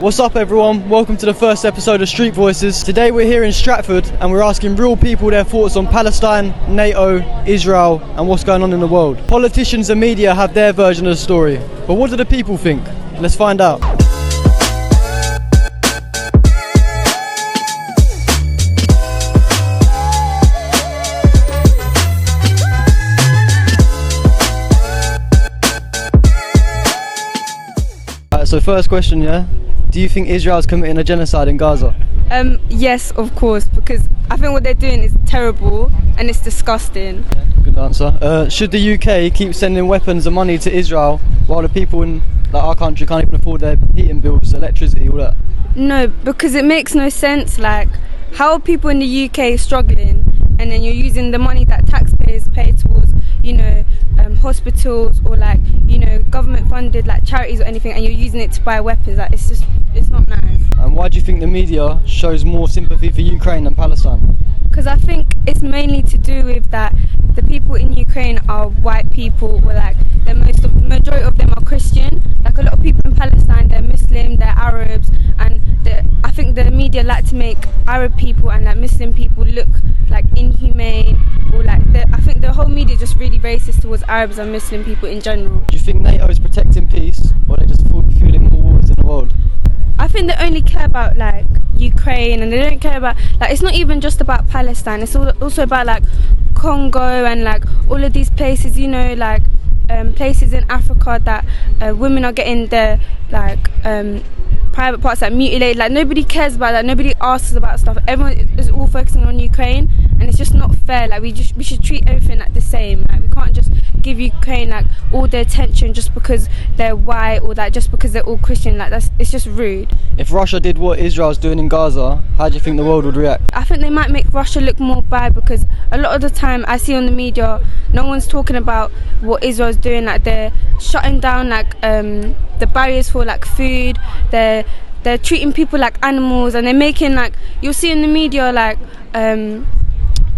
What's up everyone, welcome to the first episode of Street Voices. Today we're here in Stratford and we're asking real people their thoughts on Palestine, NATO, Israel and what's going on in the world. Politicians and media have their version of the story, but what do the people think? Let's find out. So first question, do you think Israel's committing a genocide in Gaza? Yes, of course, because I think what they're doing is terrible and it's disgusting. Good answer. Should the UK keep sending weapons and money to Israel while the people in our country can't even afford their heating bills, electricity, all that? No, because it makes no sense. Like, how are people in the UK struggling and then you're using the money that taxpayers pay towards, hospitals or government funded charities or anything, and you're using it to buy weapons? It's not nice. And why do you think the media shows more sympathy for Ukraine than Palestine? Because I think it's mainly to do with that the people in Ukraine are white people, or the majority of them are Christian. Like a lot of people in Palestine, they're Muslim, they're Arabs, and I think the media like to make Arab people and Muslim people look inhumane, or I think the whole media is just really racist towards Arabs and Muslim people in general. Do you think NATO is protecting peace, or are they just fueling more wars in the world? I think they only care about Ukraine, and they don't care about it's not even just about Palestine. It's also about Congo and all of these places, places in Africa that women are getting their private parts mutilated. Nobody cares about that. Nobody asks about stuff. Everyone is all focusing on Ukraine, and it's just not fair. We should treat everything the same. We can't just give Ukraine all the attention just because they're white, or just because they're all Christian. It's just rude. If Russia did what Israel's doing in Gaza, how do you think the world would react? I think they might make Russia look more bad, because a lot of the time I see on the media, no one's talking about what Israel's doing. They're shutting down the barriers for food. They're treating people like animals, and they're making you'll see in the media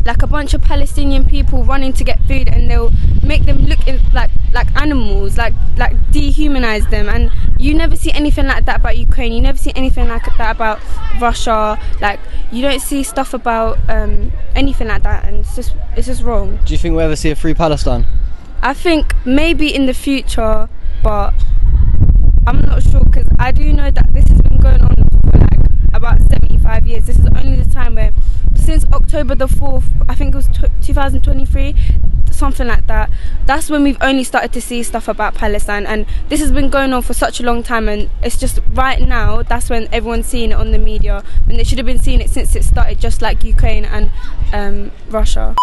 a bunch of Palestinian people running to get food, and they'll make them look like animals, dehumanize them. And you never see anything like that about Ukraine. You never see anything like that about Russia. You don't see stuff about anything like that, and it's just wrong. Do you think we'll ever see a free Palestine? I think maybe in the future, but I'm not sure, because I do know that this has been going on for about 75 years. This is only the time where, since October the 4th, I think it was 2023, something like that, that's when we've only started to see stuff about Palestine. And this has been going on for such a long time, and it's just right now, that's when everyone's seeing it on the media, when they should have been seeing it since it started, just like Ukraine and Russia.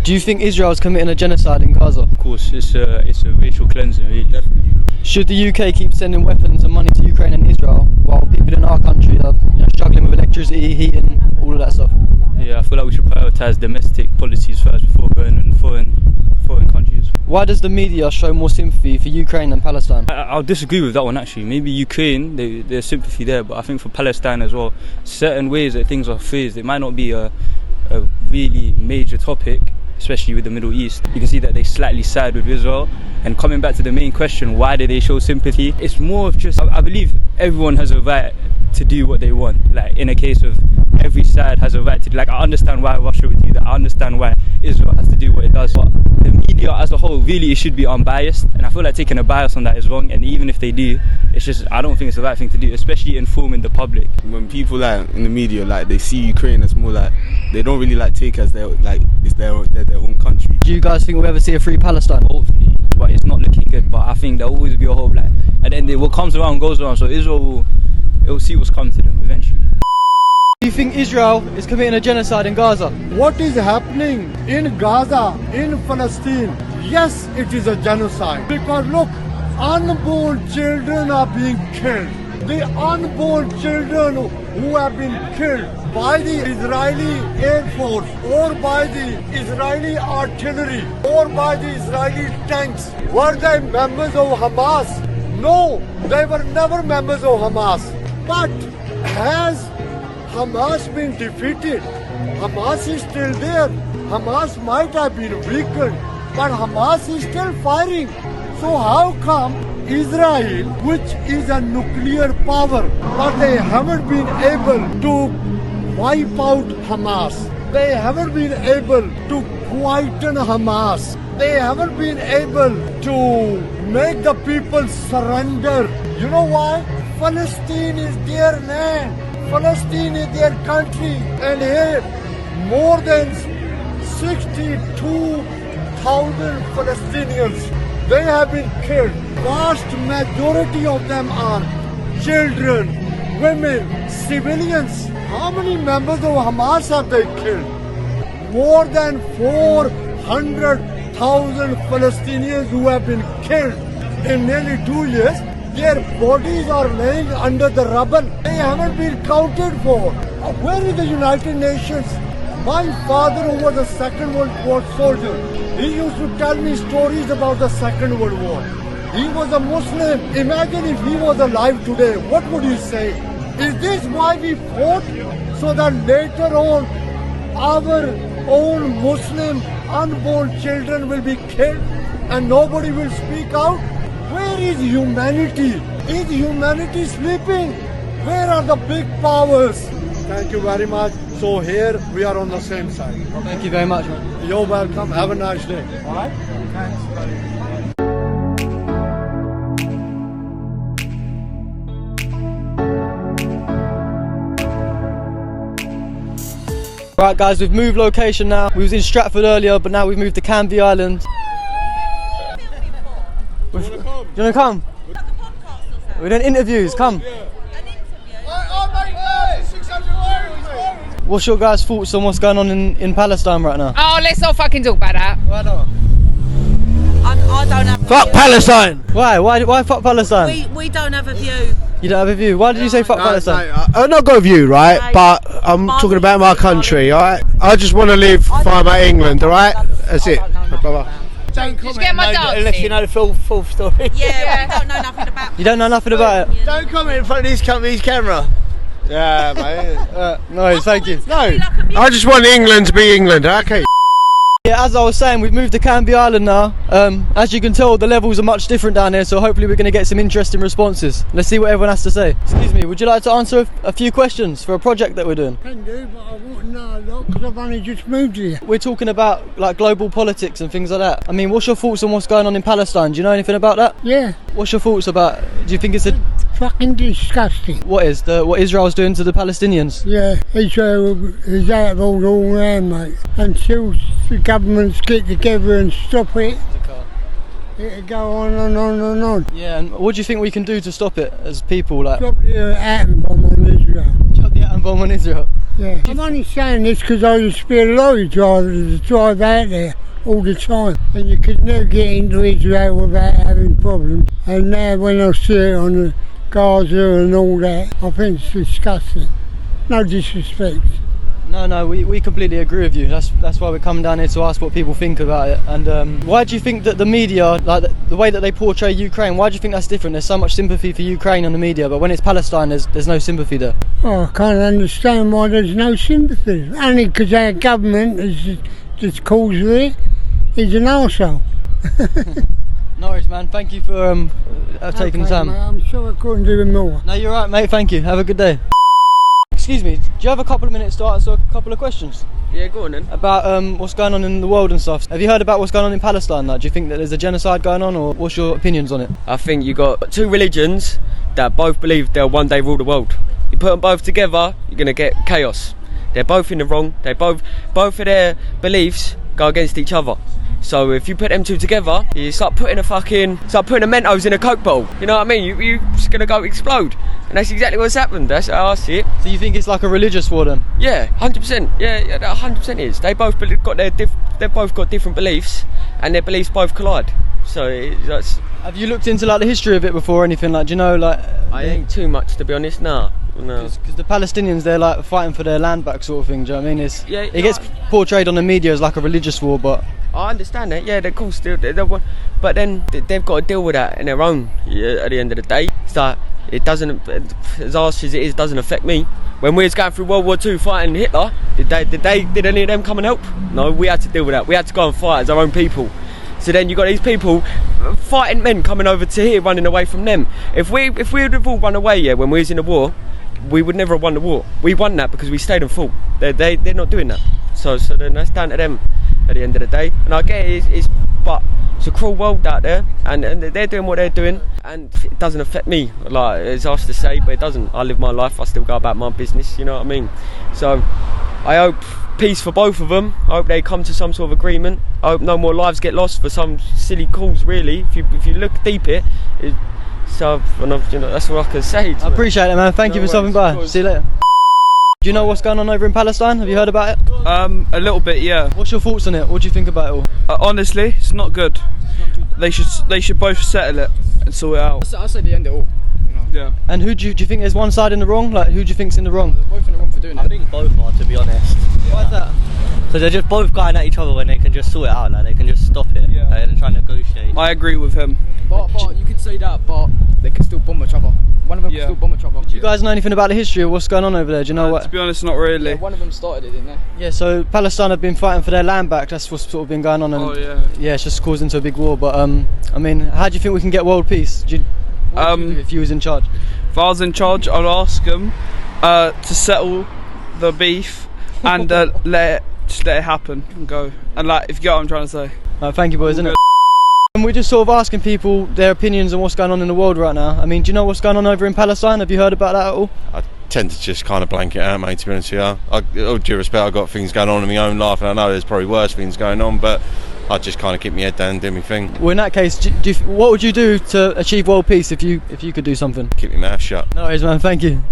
Do you think Israel's committing a genocide in Gaza? Of course, it's a racial cleansing, really. Definitely. Should the UK keep sending weapons and money to Ukraine and Israel while people in our country are struggling with electricity, heating, all of that stuff? Yeah, I feel like we should prioritise domestic policies first before going in foreign countries. Why does the media show more sympathy for Ukraine than Palestine? I'll disagree with that one, actually. Maybe Ukraine, there's sympathy there, but I think for Palestine as well, certain ways that things are phrased, it might not be a really major topic, especially with the Middle East. You can see that they slightly side with Israel. And coming back to the main question, why do they show sympathy? It's more of just, I believe everyone has a right to do what they want. In a case of every side has a right to do, I understand why Russia would do that. I understand why Israel has to do what it does. But the media as a whole, really, it should be unbiased. And I feel like taking a bias on that is wrong. And even if they do, it's just, I don't think it's the right thing to do, especially informing the public. When people in the media, they see Ukraine as more they don't really take as their their own country. Do you guys think we'll ever see a free Palestine? Hopefully, but it's not looking good. But I think there'll always be a hope. And then what comes around goes around. So Israel will see what's come to them eventually. Do you think Israel is committing a genocide in Gaza? What is happening in Gaza, in Palestine? Yes, it is a genocide. Because look, unborn children are being killed. The unborn children who have been killed by the Israeli Air Force, or by the Israeli artillery, or by the Israeli tanks, were they members of Hamas? No, they were never members of Hamas. But has Hamas been defeated? Hamas is still there. Hamas might have been weakened, but Hamas is still firing. So how come Israel, which is a nuclear power, but they haven't been able to wipe out Hamas. They haven't been able to quieten Hamas. They haven't been able to make the people surrender. You know why? Palestine is their land. Palestine is their country. And here, more than 62,000 Palestinians, they have been killed. Vast majority of them are children, women, civilians. How many members of Hamas have they killed? More than 400,000 Palestinians who have been killed in nearly 2 years. Their bodies are laying under the rubble. They haven't been counted for. Where is the United Nations? My father, who was a Second World War soldier, he used to tell me stories about the Second World War. He was a Muslim. Imagine if he was alive today, what would he say? Is this why we fought? So that later on, our own Muslim unborn children will be killed and nobody will speak out? Where is humanity? Is humanity sleeping? Where are the big powers? Thank you very much. So here we are on the same side. Thank you very much, man. You're welcome. Have a nice day. All right? Thanks, buddy. Right guys, we've moved location now. We was in Stratford earlier, but now we've moved to Canvey Island. Do you wanna come? We're doing interviews, come. What's your guys' thoughts on what's going on in Palestine right now? Oh, let's not fucking talk about that. Why not? I don't have Fuck Palestine! Why fuck Palestine? we don't have a view. You don't have a view? Why did you say fuck Palestine? I've not got a view, right? But I'm talking about my country, alright? I just want to live fine by England, alright? That's it. Bye-bye. Don't comment get my unless you know the full story. Yeah, we don't know nothing about it. You don't know nothing about it? Don't comment in front of this camera. Yeah, mate. No, thank you. No, I just want England to be England, okay? Yeah, as I was saying, we've moved to Canvey Island now. As you can tell, the levels are much different down here, so hopefully we're going to get some interesting responses. Let's see what everyone has to say. Excuse me, would you like to answer a few questions for a project that we're doing? Can do, but I won't know a lot because I've only just moved here. We're talking about like global politics and things like that. I mean, what's your thoughts on what's going on in Palestine? Do you know anything about that? Yeah. What's your thoughts about? Do you think it's Fucking disgusting. what Israel's doing to the Palestinians? Yeah, Israel is out of all around, mate. Until the governments get together and stop it, it'll go on and on and on. Yeah, and what do you think we can do to stop it as people? Like Drop the atom bomb on Israel. drop the atom bomb on Israel. Yeah. I'm only saying this because I used to be a lorry driver to drive out there all the time, and you could never get into Israel without having problems. And now when I see it on the Gaza and all that, I think it's disgusting. No disrespect. No, we completely agree with you. That's why we're coming down here to ask what people think about it. And why do you think that the media, like the way that they portray Ukraine, why do you think that's different? There's so much sympathy for Ukraine on the media, but when it's Palestine, there's no sympathy there. Oh, I can't understand why there's no sympathy. Only because our government is just cause of it. He's an arsehole. No worries, man. Thank you for taking the time. Mate, I'm sure I couldn't do more. No, you're right, mate. Thank you. Have a good day. Excuse me, do you have a couple of minutes to answer a couple of questions? Yeah, go on then. About what's going on in the world and stuff. Have you heard about what's going on in Palestine? Like, do you think that there's a genocide going on, or what's your opinions on it? I think you got two religions that both believe they'll one day rule the world. You put them both together, you're going to get chaos. They're both in the wrong. They both of their beliefs go against each other. So if you put them two together, you start putting the Mentos in a Coke bottle. You know what I mean? You're just gonna go explode, and that's exactly what's happened. That's how I see it. So you think it's like a religious war then? Yeah, 100%. Yeah, 100% is. They both got different beliefs, and their beliefs both collide. So that's. Have you looked into like the history of it before or anything? Like, do you know like? I ain't too much to be honest. No. Because the Palestinians, they're like fighting for their land back, sort of thing. Do you know what I mean? It gets portrayed on the media as like a religious war, but. I understand that, yeah, of course, but then they've got to deal with that in their own. At the end of the day, it's like it doesn't, as harsh as it is, doesn't affect me. When we was going through World War II fighting Hitler, did any of them come and help? No, we had to deal with that. We had to go and fight as our own people. So then you got these people fighting men coming over to here, running away from them. If we would have all run away, yeah, when we was in the war, we would never have won the war. We won that because we stayed and fought. They're not doing that. So then that's down to them at the end of the day. And I get it, but it's a cruel world out there, and they're doing what they're doing, and it doesn't affect me. Like, it's harsh to say, but it doesn't. I live my life. I still go about my business. You know what I mean? So I hope peace for both of them. I hope they come to some sort of agreement. I hope no more lives get lost for some silly cause. Really, if you look deep here, so that's what I can say. I appreciate it, man. Thank you for stopping by. See you later. Do you know what's going on over in Palestine? Have you heard about it? A little bit, yeah. What's your thoughts on it? What do you think about it all? Honestly, it's not good. They should both settle it and sort it out. I say they end it all. You know? Yeah. And who do you think there's one side in the wrong? Like, who do you think's in the wrong? They're both in the wrong for doing it. I think both are, to be honest. Why is that? So they're just both going at each other when they can just sort it out. Like, they can just stop it. Yeah. And try and negotiate. I agree with him. But you could say that, but they can still bomb each other. One of them can still bomb each other. Do you guys know anything about the history of what's going on over there? Do you know what? To be honest, not really. Yeah, one of them started it, didn't they? Yeah, so Palestine have been fighting for their land back. That's what's sort of been going on. And yeah, it's just caused into a big war. But I mean, how do you think we can get world peace? What would you do if you was in charge? If I was in charge, I'd ask them to settle the beef and let it happen and go. And like, if you get what I'm trying to say. Thank you, boys. Isn't it? And we're just sort of asking people their opinions on what's going on in the world right now. I mean, do you know what's going on over in Palestine? Have you heard about that at all? I tend to just kind of blank it out, mate, to be honest with you. All due respect, I've got things going on in my own life, and I know there's probably worse things going on, but I just kind of keep my head down and do my thing. Well, in that case, what would you do to achieve world peace if you could do something? Keep your mouth shut. No worries, man. Thank you.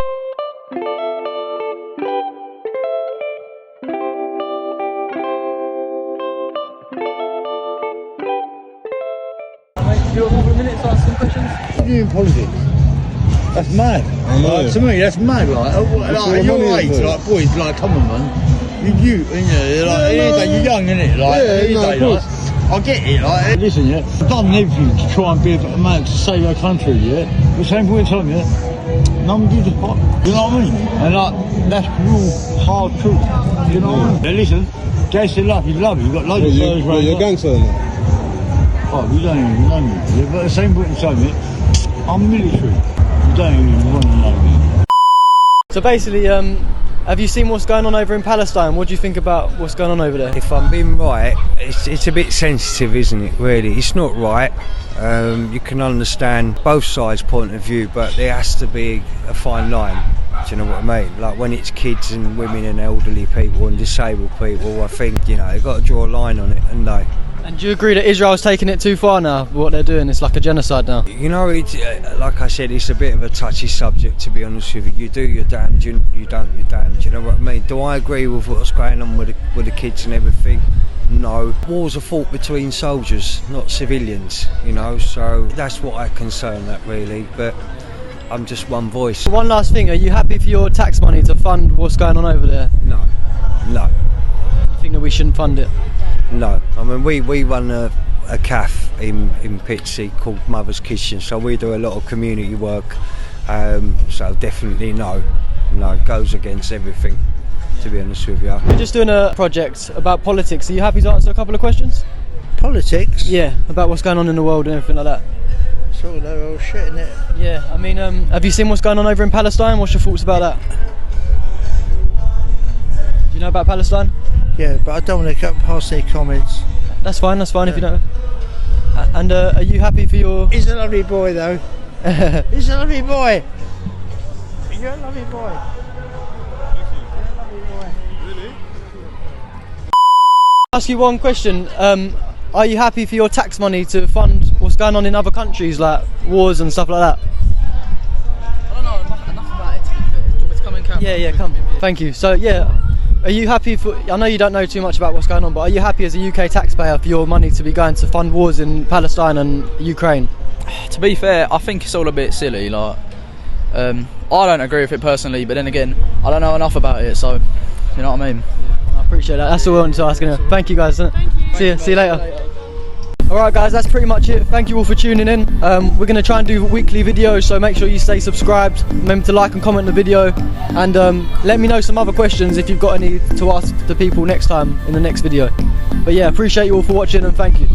In politics. That's mad. Like, to me, that's mad. Like at your age, like boys, like come on, man. You know, you're young, innit? Like, I get it. Like, listen, yeah, I've done everything to try and be a man to save our country, yeah. But same point in time, yeah, none gives a fuck. You know what I mean? And like, that's real hard truth. You know what I mean? Now listen, Jay said love, he's lovely. You've got loads of fellas right You're a gangster now. Oh, you don't even know me. Yeah, but at the same point in time, yeah, I'm military. You don't even want to know me. So basically, have you seen what's going on over in Palestine? What do you think about what's going on over there? If I'm being right, it's a bit sensitive, isn't it, really? It's not right. You can understand both sides' point of view, but there has to be a fine line. Do you know what I mean? Like when it's kids and women and elderly people and disabled people, I think, you know, they've got to draw a line on it, haven't they? And do you agree that Israel's taking it too far now? What they're doing, it's like a genocide now. You know, it's like I said, it's a bit of a touchy subject, to be honest with you. You do your damned, you don't your damned. You know what I mean? Do I agree with what's going on with the kids and everything? No. Wars are fought between soldiers, not civilians. You know, so that's what I concern that really. But I'm just one voice. One last thing: are you happy for your tax money to fund what's going on over there? No. You think that we shouldn't fund it? No, I mean we run a cafe in Pitsea called Mother's Kitchen, so we do a lot of community work. So definitely no, it goes against everything. To be honest with you, we're just doing a project about politics. Are you happy to answer a couple of questions? Politics? Yeah, about what's going on in the world and everything like that. It's all that old shit, isn't it? Yeah, I mean, have you seen what's going on over in Palestine? What's your thoughts about that? Do you know about Palestine? Yeah, but I don't want to cut past any comments. That's fine if you don't. And are you happy for your... He's a lovely boy though. He's a lovely boy. You're a lovely boy. Ask you one question. Are you happy for your tax money to fund what's going on in other countries, like wars and stuff like that? I don't know enough about it, to be fair. Do you want me to come in camera? Yeah, come. Thank you. So yeah, are you happy for... I know you don't know too much about what's going on, but are you happy as a UK taxpayer for your money to be going to fund wars in Palestine and Ukraine? To be fair, I think it's all a bit silly. Like, I don't agree with it personally, but then again, I don't know enough about it, so you know what I mean. I appreciate that. That's all I wanted to ask. Thank you guys. See you later. Alright guys, that's pretty much it. Thank you all for tuning in. We're going to try and do weekly videos, so make sure you stay subscribed. Remember to like and comment the video, and let me know some other questions if you've got any to ask the people next time in the next video. But yeah, appreciate you all for watching, and thank you.